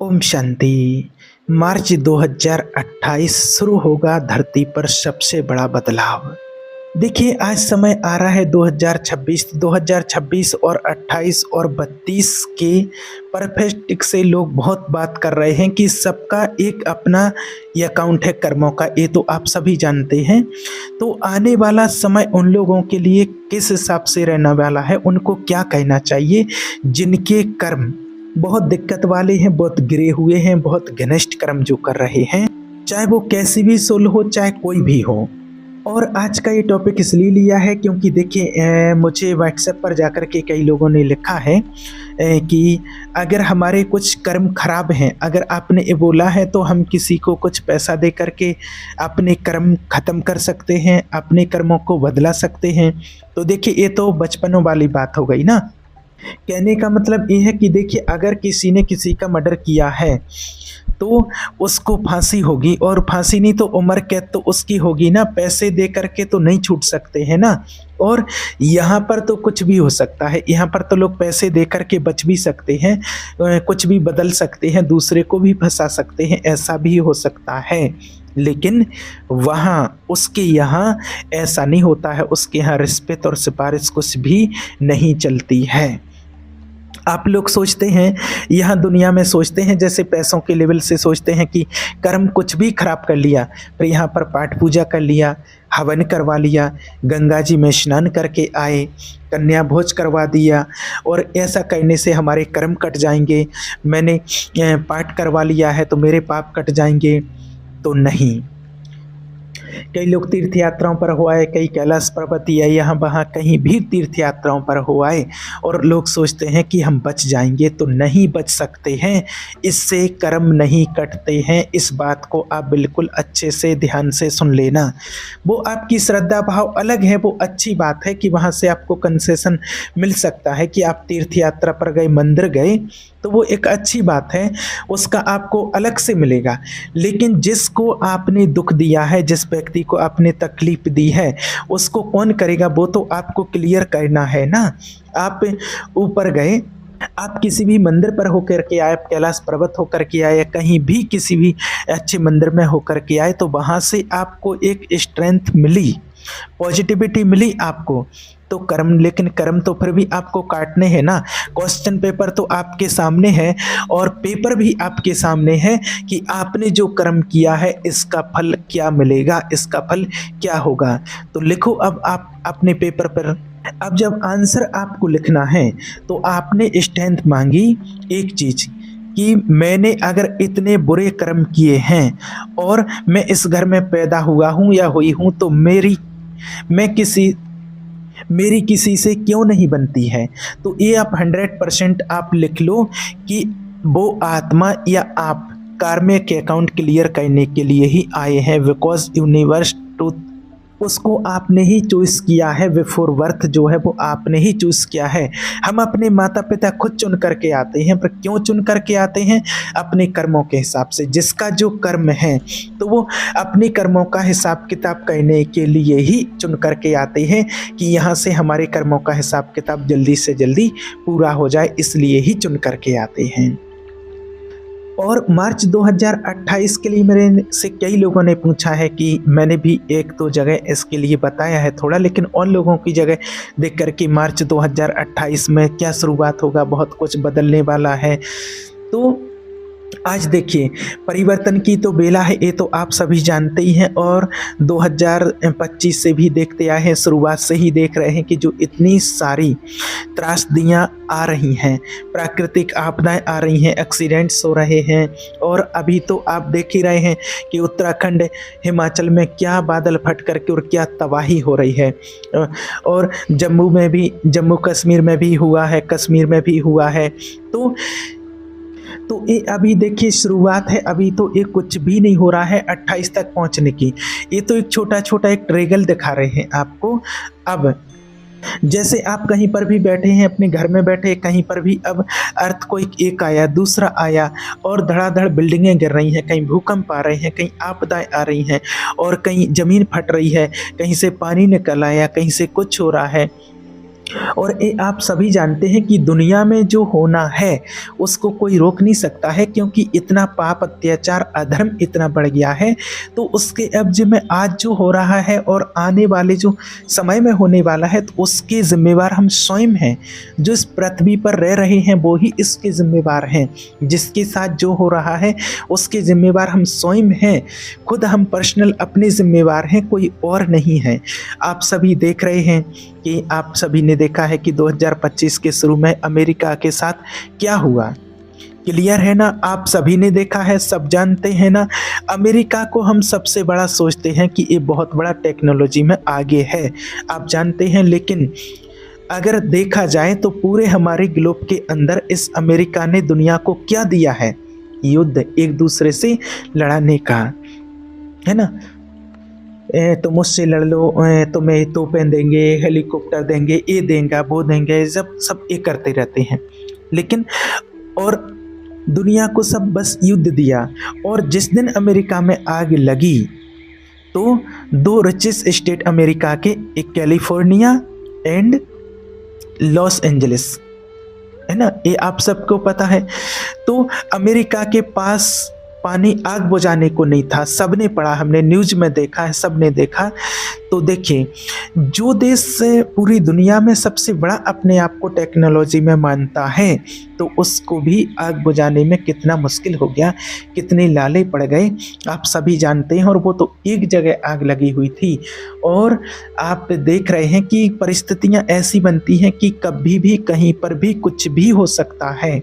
ओम शांति। मार्च 2028 शुरू होगा धरती पर सबसे बड़ा बदलाव। देखिए, आज समय आ रहा है 2026 और 28 और 32 के परफेक्ट से लोग बहुत बात कर रहे हैं कि सबका एक अपना अकाउंट है कर्मों का। ये तो आप सभी जानते हैं। तो आने वाला समय उन लोगों के लिए किस हिसाब से रहने वाला है, उनको क्या कहना चाहिए जिनके कर्म बहुत दिक्कत वाले हैं, बहुत गिरे हुए हैं, बहुत घनिष्ठ कर्म जो कर रहे हैं, चाहे वो कैसी भी सोल हो, चाहे कोई भी हो। और आज का ये टॉपिक इसलिए लिया है क्योंकि देखिए, मुझे व्हाट्सएप पर जाकर के कई लोगों ने लिखा है कि अगर हमारे कुछ कर्म खराब हैं, अगर आपने ये बोला है तो हम किसी को कुछ पैसा दे करके अपने कर्म ख़त्म कर सकते हैं, अपने कर्मों को बदला सकते हैं। तो देखिए, ये तो बचपनों वाली बात हो गई ना। कहने का मतलब ये है कि देखिए, अगर किसी ने किसी का मर्डर किया है तो उसको फांसी होगी, और फांसी नहीं तो उम्र कैद तो उसकी होगी ना। पैसे दे करके तो नहीं छूट सकते हैं ना। और यहाँ पर तो कुछ भी हो सकता है, यहाँ पर तो लोग पैसे दे करके बच भी सकते हैं, कुछ भी बदल सकते हैं, दूसरे को भी फंसा सकते हैं, ऐसा भी हो सकता है। लेकिन वहाँ उसके यहाँ ऐसा नहीं होता है, उसके यहाँ रिश्वत और सिफारिश कुछ भी नहीं चलती है। आप लोग सोचते हैं, यहाँ दुनिया में सोचते हैं, जैसे पैसों के लेवल से सोचते हैं कि कर्म कुछ भी खराब कर लिया, फिर यहाँ पर पाठ पूजा कर लिया, हवन करवा लिया, गंगा जी में स्नान करके आए, कन्या भोज करवा दिया, और ऐसा करने से हमारे कर्म कट जाएंगे, मैंने पाठ करवा लिया है तो मेरे पाप कट जाएंगे। तो नहीं। कई लोग तीर्थ यात्राओं पर हो आए, कई कैलाश पर्वत या यहाँ वहाँ कहीं भी तीर्थ यात्राओं पर हो आए, और लोग सोचते हैं कि हम बच जाएंगे। तो नहीं बच सकते हैं, इससे कर्म नहीं कटते हैं। इस बात को आप बिल्कुल अच्छे से ध्यान से सुन लेना। वो आपकी श्रद्धा भाव अलग है, वो अच्छी बात है कि वहाँ से आपको कंसेशन मिल सकता है कि आप तीर्थ यात्रा पर गए, मंदिर गए, तो वो एक अच्छी बात है, उसका आपको अलग से मिलेगा। लेकिन जिसको आपने दुख दिया है, जिस व्यक्ति को आपने तकलीफ दी है, उसको कौन करेगा? वो तो आपको क्लियर करना है ना। आप ऊपर गए, आप किसी भी मंदिर पर होकर के आए, कैलाश पर्वत होकर के आए, कहीं भी किसी भी अच्छे मंदिर में होकर के आए, तो वहाँ से आपको एक स्ट्रेंथ मिली, पॉजिटिविटी मिली आपको। तो कर्म, लेकिन कर्म तो फिर भी आपको काटने हैं ना। क्वेश्चन पेपर तो आपके सामने है, और पेपर भी आपके सामने है कि आपने जो कर्म किया है इसका फल क्या मिलेगा, इसका फल क्या होगा। तो लिखो अब आप अपने पेपर पर। अब जब आंसर आपको लिखना है तो आपने स्ट्रेंथ मांगी एक चीज कि मैंने अगर इतने बुरे कर्म किए हैं और मैं इस घर में पैदा हुआ हूँ या हुई हूँ, तो मेरी किसी से क्यों नहीं बनती है। तो ये आप 100% आप लिख लो कि वो आत्मा या आप कार्मिक अकाउंट क्लियर करने के लिए ही आए हैं, बिकॉज यूनिवर्स टू उसको आपने ही चूज किया है। बिफोर बर्थ जो है वो आपने ही चूज किया है। हम अपने माता पिता खुद चुन करके आते हैं, पर क्यों चुन करके आते हैं? अपने कर्मों के हिसाब से। जिसका जो कर्म है तो वो अपने कर्मों का हिसाब किताब करने के लिए ही चुन करके आते हैं कि यहाँ से हमारे कर्मों का हिसाब किताब जल्दी से जल्दी पूरा हो जाए, इसलिए ही चुन करके आते हैं। और मार्च 2028 के लिए मेरे से कई लोगों ने पूछा है कि मैंने भी एक दो जगह इसके लिए बताया है थोड़ा, लेकिन और लोगों की जगह देख कर के मार्च 2028 में क्या शुरुआत होगा, बहुत कुछ बदलने वाला है। तो आज देखिए, परिवर्तन की तो बेला है, ये तो आप सभी जानते ही हैं, और 2025 से भी देखते आए हैं, शुरुआत से ही देख रहे हैं कि जो इतनी सारी त्रासदियाँ आ रही हैं, प्राकृतिक आपदाएं आ रही हैं, एक्सीडेंट्स हो रहे हैं, और अभी तो आप देख ही रहे हैं कि उत्तराखंड, हिमाचल में क्या बादल फट करके और क्या तबाही हो रही है। और जम्मू कश्मीर में भी हुआ है, कश्मीर में भी हुआ है। तो ये अभी देखिए शुरुआत है, अभी तो ये कुछ भी नहीं हो रहा है 28 तक पहुंचने की। ये तो एक छोटा छोटा एक ट्रेगल दिखा रहे हैं आपको। अब जैसे आप कहीं पर भी बैठे हैं, अपने घर में बैठे, कहीं पर भी अब अर्थक्वेक एक आया, दूसरा आया, और धड़ाधड़ बिल्डिंगें गिर रही हैं, कहीं भूकंप आ रहे हैं, कहीं आपदाएं आ रही हैं, और कहीं ज़मीन फट रही है, कहीं से पानी निकल आया, कहीं से कुछ हो रहा है। और ये आप सभी जानते हैं कि दुनिया में जो होना है उसको कोई रोक नहीं सकता है, क्योंकि इतना पाप अत्याचार अधर्म इतना बढ़ गया है। तो उसके एवज में आज जो हो रहा है और आने वाले जो समय में होने वाला है, तो उसके जिम्मेवार हम स्वयं हैं। जो इस पृथ्वी पर रह रहे हैं वो ही इसके जिम्मेवार हैं। जिसके साथ जो हो रहा है उसके जिम्मेवार हम स्वयं हैं। खुद हम पर्सनल अपने जिम्मेवार हैं, कोई और नहीं है। आप सभी देख रहे हैं कि आप सभी ने देखा है कि 2025 के शुरू में अमेरिका के साथ क्या हुआ। क्लियर है ना, आप सभी ने देखा है, सब जानते हैं ना। अमेरिका को हम सबसे बड़ा सोचते हैं कि ये बहुत बड़ा टेक्नोलॉजी में आगे है, आप जानते हैं। लेकिन अगर देखा जाए तो पूरे हमारे ग्लोब के अंदर इस अमेरिका ने दुनिया को क्या दिया है? युद्ध, एक दूसरे से लड़ाने का, है ना। तुम मुझसे लड़ लो, तुम्हें तोपें देंगे, हेलीकॉप्टर देंगे, ये देंगे वो देंगे, सब ये करते रहते हैं। लेकिन और दुनिया को सब बस युद्ध दिया। और जिस दिन अमेरिका में आग लगी तो दो रिचेस्ट स्टेट अमेरिका के, एक कैलिफोर्निया एंड लॉस एंजलिस, है ना, ये आप सबको पता है। तो अमेरिका के पास पानी आग बुझाने को नहीं था। सबने पढ़ा, हमने न्यूज में देखा है, सबने देखा। तो देखिए, जो देश पूरी दुनिया में सबसे बड़ा अपने आप को टेक्नोलॉजी में मानता है, तो उसको भी आग बुझाने में कितना मुश्किल हो गया, कितने लाले पड़ गए, आप सभी जानते हैं। और वो तो एक जगह आग लगी हुई थी। और आप देख रहे हैं कि परिस्थितियां ऐसी बनती हैं कि कभी भी कहीं पर भी कुछ भी हो सकता है।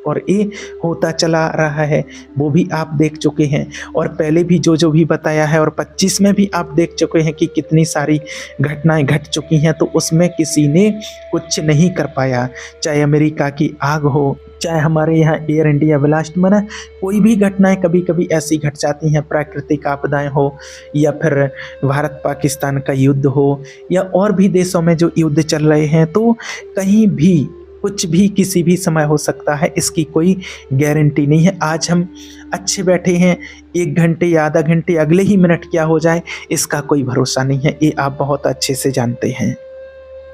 और ये होता चला रहा है, वो भी आप देख चुके हैं। और पहले भी जो भी बताया है, और 25 में भी आप देख चुके हैं कि कितनी सारी घटनाएं घट चुकी हैं। तो उसमें किसी ने कुछ नहीं कर पाया, चाहे अमेरिका की आग हो, चाहे हमारे यहाँ एयर इंडिया ब्लास्ट, माना कोई भी घटनाएं कभी कभी ऐसी घट जाती हैं, प्राकृतिक आपदाएं हो, या फिर भारत पाकिस्तान का युद्ध हो, या और भी देशों में जो युद्ध चल रहे हैं। तो कहीं भी कुछ भी किसी भी समय हो सकता है, इसकी कोई गारंटी नहीं है। आज हम अच्छे बैठे हैं, 1 घंटे या आधा घंटे, अगले ही मिनट क्या हो जाए इसका कोई भरोसा नहीं है, ये आप बहुत अच्छे से जानते हैं।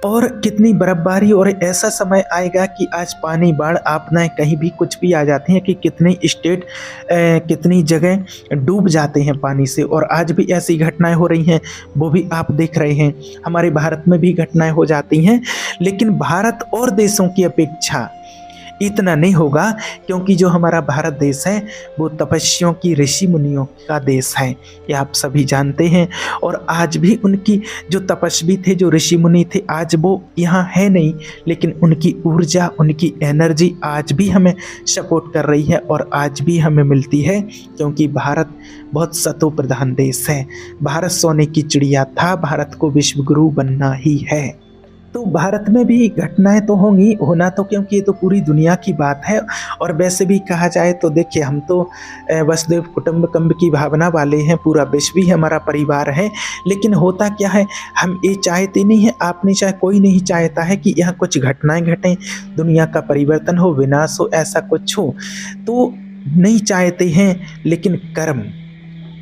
और कितनी बर्फबारी, और ऐसा समय आएगा कि आज पानी, बाढ़, आपदाएं कहीं भी कुछ भी आ जाती हैं कि कितनी स्टेट, कितनी जगह डूब जाते हैं पानी से। और आज भी ऐसी घटनाएं हो रही हैं, वो भी आप देख रहे हैं। हमारे भारत में भी घटनाएं हो जाती हैं, लेकिन भारत और देशों की अपेक्षा इतना नहीं होगा, क्योंकि जो हमारा भारत देश है वो तपस्वियों की, ऋषि मुनियों का देश है, ये आप सभी जानते हैं। और आज भी उनकी जो तपस्वी थे, जो ऋषि मुनि थे, आज वो यहाँ है नहीं, लेकिन उनकी ऊर्जा, उनकी एनर्जी आज भी हमें सपोर्ट कर रही है और आज भी हमें मिलती है, क्योंकि भारत बहुत सतो प्रधान देश है। भारत सोने की चिड़िया था, भारत को विश्व गुरु बनना ही है। तो भारत में भी घटनाएं तो होंगी, होना तो, क्योंकि ये तो पूरी दुनिया की बात है। और वैसे भी कहा जाए तो देखिए, हम तो वसुधैव कुटुंबकम की भावना वाले हैं, पूरा विश्व ही हमारा परिवार है। लेकिन होता क्या है, हम ये चाहते नहीं है, आप नहीं चाहे, कोई नहीं चाहता है कि यहाँ कुछ घटनाएं घटें, दुनिया का परिवर्तन हो, विनाश हो, ऐसा कुछ हो, तो नहीं चाहते हैं। लेकिन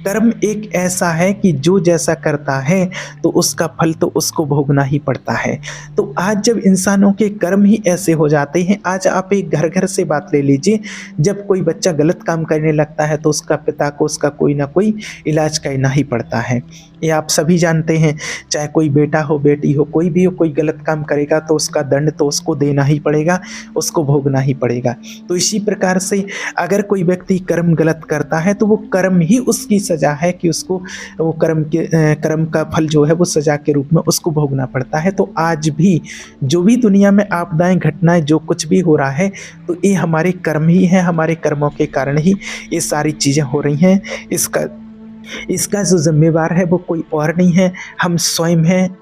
कर्म एक ऐसा है कि जो जैसा करता है तो उसका फल तो उसको भोगना ही पड़ता है। तो आज जब इंसानों के कर्म ही ऐसे हो जाते हैं, आज आप एक घर से बात ले लीजिए, जब कोई बच्चा गलत काम करने लगता है तो उसका पिता को उसका कोई ना कोई इलाज करना ही पड़ता है, ये आप सभी जानते हैं। चाहे कोई बेटा हो, बेटी हो, कोई भी हो, कोई गलत काम करेगा तो उसका दंड तो उसको देना ही पड़ेगा, उसको भोगना ही पड़ेगा। तो इसी प्रकार से अगर कोई व्यक्ति कर्म गलत करता है तो वो कर्म ही उसकी सजा है कि उसको वो कर्म का फल जो है वो सजा के रूप में उसको भोगना पड़ता है। तो आज भी जो भी दुनिया में आपदाएं, घटनाएं, जो कुछ भी हो रहा है, तो ये हमारे कर्म ही है, हमारे कर्मों के कारण ही ये सारी चीज़ें हो रही हैं। इसका जो जिम्मेवार है वो कोई और नहीं है, हम स्वयं हैं।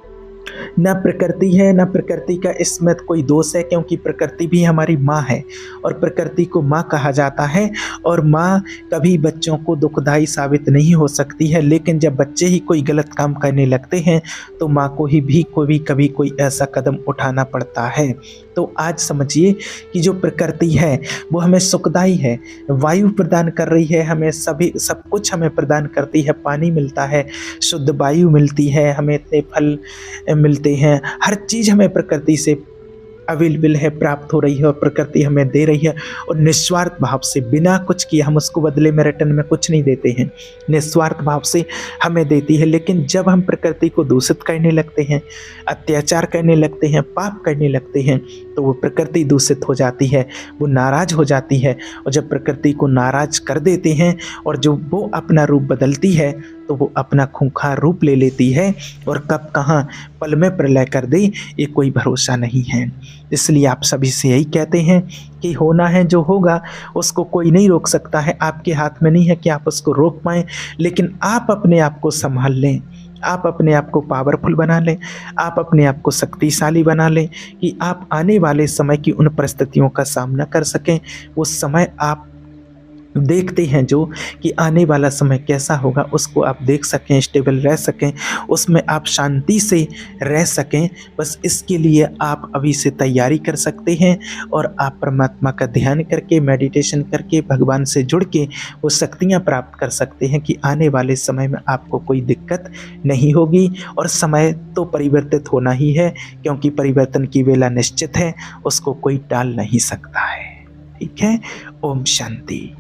न प्रकृति है, न प्रकृति का इसमें कोई दोष है, क्योंकि प्रकृति भी हमारी माँ है और प्रकृति को माँ कहा जाता है। और माँ कभी बच्चों को दुखदाई साबित नहीं हो सकती है, लेकिन जब बच्चे ही कोई गलत काम करने लगते हैं तो माँ को ही भी कभी कोई ऐसा कदम उठाना पड़ता है। तो आज समझिए कि जो प्रकृति है वो हमें सुखदाई है, वायु प्रदान कर रही है, हमें सभी सब कुछ हमें प्रदान करती है, पानी मिलता है, शुद्ध वायु मिलती है, हमें इतने फल मिलते हैं, हर चीज़ हमें प्रकृति से अवेलेबल है, प्राप्त हो रही है और प्रकृति हमें दे रही है और निस्वार्थ भाव से, बिना कुछ किए, हम उसको बदले में रिटर्न में कुछ नहीं देते हैं, निस्वार्थ भाव से हमें देती है। लेकिन जब हम प्रकृति को दूषित करने लगते हैं, अत्याचार करने लगते हैं, पाप करने लगते हैं, तो वो प्रकृति दूषित हो जाती है, वो नाराज हो जाती है। और जब प्रकृति को नाराज कर देते हैं और जो वो अपना रूप बदलती है तो वो अपना खूंखार रूप ले लेती है और कब कहाँ पल में प्रलय कर दे ये कोई भरोसा नहीं है। इसलिए आप सभी से यही कहते हैं कि होना है जो होगा उसको कोई नहीं रोक सकता है, आपके हाथ में नहीं है कि आप उसको रोक पाएँ, लेकिन आप अपने आप को संभाल लें, आप अपने आप को पावरफुल बना लें, आप अपने आप को शक्तिशाली बना लें कि आप आने वाले समय की उन परिस्थितियों का सामना कर सकें। वो समय आप देखते हैं जो कि आने वाला समय कैसा होगा, उसको आप देख सकें, स्टेबल रह सकें, उसमें आप शांति से रह सकें। बस इसके लिए आप अभी से तैयारी कर सकते हैं और आप परमात्मा का ध्यान करके, मेडिटेशन करके, भगवान से जुड़ के वो शक्तियाँ प्राप्त कर सकते हैं कि आने वाले समय में आपको कोई दिक्कत नहीं होगी। और समय तो परिवर्तित होना ही है, क्योंकि परिवर्तन की वेला निश्चित है, उसको कोई टाल नहीं सकता है। ठीक है, ओम शांति।